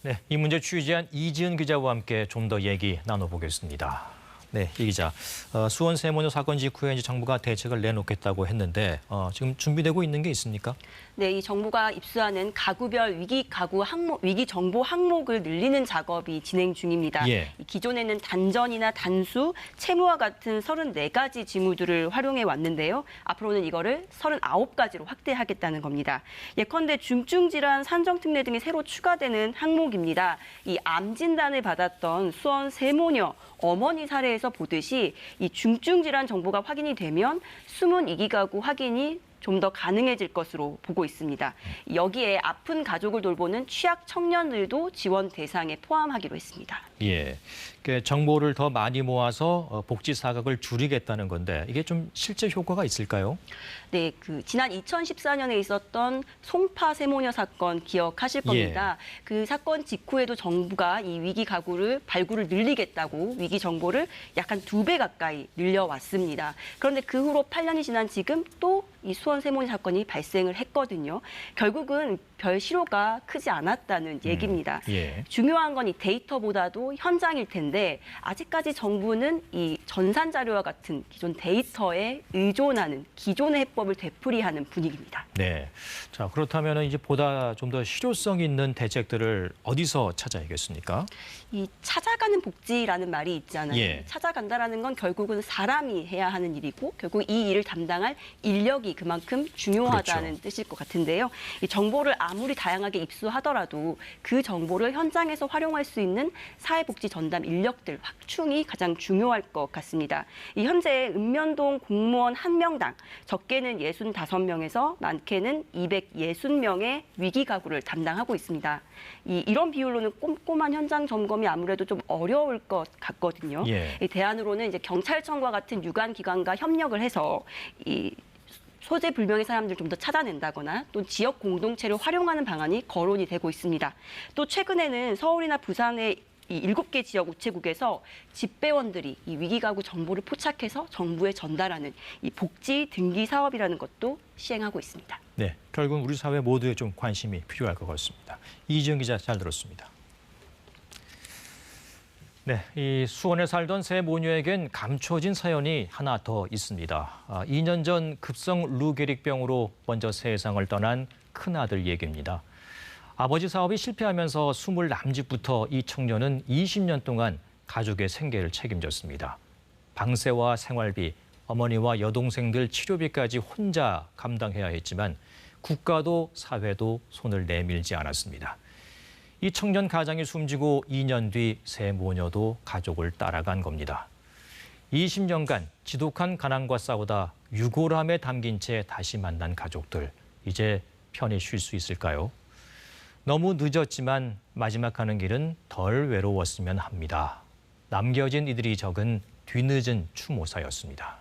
네, 이 문제 취재한 이지은 기자와 함께 좀 더 얘기 나눠보겠습니다. 네, 이 기자. 수원 세모녀 사건 직후에 이제 정부가 대책을 내놓겠다고 했는데 지금 준비되고 있는 게 있습니까? 네, 이 정부가 입수하는 가구별 위기 가구 항목, 위기 정보 항목을 늘리는 작업이 진행 중입니다. 예. 기존에는 단전이나 단수, 채무와 같은 34가지 징후들을 활용해 왔는데요. 앞으로는 이거를 39가지로 확대하겠다는 겁니다. 예컨대 중증질환 산정특례 등이 새로 추가되는 항목입니다. 이 암 진단을 받았던 수원 세모녀 어머니 사례에서 보듯이 이 중증질환 정보가 확인이 되면 숨은 위기 가구 확인이 좀 더 가능해질 것으로 보고 있습니다. 여기에 아픈 가족을 돌보는 취약 청년들도 지원 대상에 포함하기로 했습니다. 예, 정보를 더 많이 모아서 복지 사각을 줄이겠다는 건데 이게 좀 실제 효과가 있을까요? 네, 지난 2014년에 있었던 송파 세모녀 사건 기억하실 겁니다. 그 사건 직후에도 정부가 이 위기 가구를 발굴을 늘리겠다고 위기 정보를 약 한 2배 가까이 늘려왔습니다. 그런데 그 후로 8년이 지난 지금 또 이 수원 세모녀 사건이 발생을 했거든요. 결국은 별 실효가 크지 않았다는 얘기입니다. 예. 중요한 건 이 데이터보다도 현장일 텐데 아직까지 정부는 이 전산 자료와 같은 기존 데이터에 의존하는 기존의 해법을 되풀이하는 분위기입니다. 네. 자, 그렇다면 이제 보다 좀 더 실효성 있는 대책들을 어디서 찾아야겠습니까? 이 찾아가는 복지라는 말이 있잖아요. 예. 찾아간다라는 건 결국은 사람이 해야 하는 일이고 결국 이 일을 담당할 인력이 그만큼 중요하다는 그렇죠. 뜻일 것 같은데요. 이 정보를 아무리 다양하게 입수하더라도 그 정보를 현장에서 활용할 수 있는 사회복지 전담 인력들 확충이 가장 중요할 것 같습니다. 이 현재 읍면동 공무원 1명당 적게는 65명에서 많게는 260명의 위기 가구를 담당하고 있습니다. 이런 비율로는 꼼꼼한 현장 점검이 아무래도 좀 어려울 것 같거든요. 예. 이 대안으로는 이제 경찰청과 같은 유관 기관과 협력을 해서 이 소재 불명의 사람들 좀 더 찾아낸다거나 또 지역 공동체를 활용하는 방안이 거론이 되고 있습니다. 또 최근에는 서울이나 부산의 이 7개 지역 우체국에서 집배원들이 이 위기가구 정보를 포착해서 정부에 전달하는 이 복지 등기 사업이라는 것도 시행하고 있습니다. 네, 결국은 우리 사회 모두에 좀 관심이 필요할 것 같습니다. 이지은 기자 잘 들었습니다. 네, 이 수원에 살던 세 모녀에겐 감춰진 사연이 하나 더 있습니다. 2년 전 급성 루게릭병으로 먼저 세상을 떠난 큰아들 얘기입니다. 아버지 사업이 실패하면서 20남짓부터 이 청년은 20년 동안 가족의 생계를 책임졌습니다. 방세와 생활비, 어머니와 여동생들 치료비까지 혼자 감당해야 했지만 국가도 사회도 손을 내밀지 않았습니다. 이 청년 가장이 숨지고 2년 뒤 세 모녀도 가족을 따라간 겁니다. 20년간 지독한 가난과 싸우다 유골함에 담긴 채 다시 만난 가족들, 이제 편히 쉴 수 있을까요? 너무 늦었지만 마지막 가는 길은 덜 외로웠으면 합니다. 남겨진 이들이 적은 뒤늦은 추모사였습니다.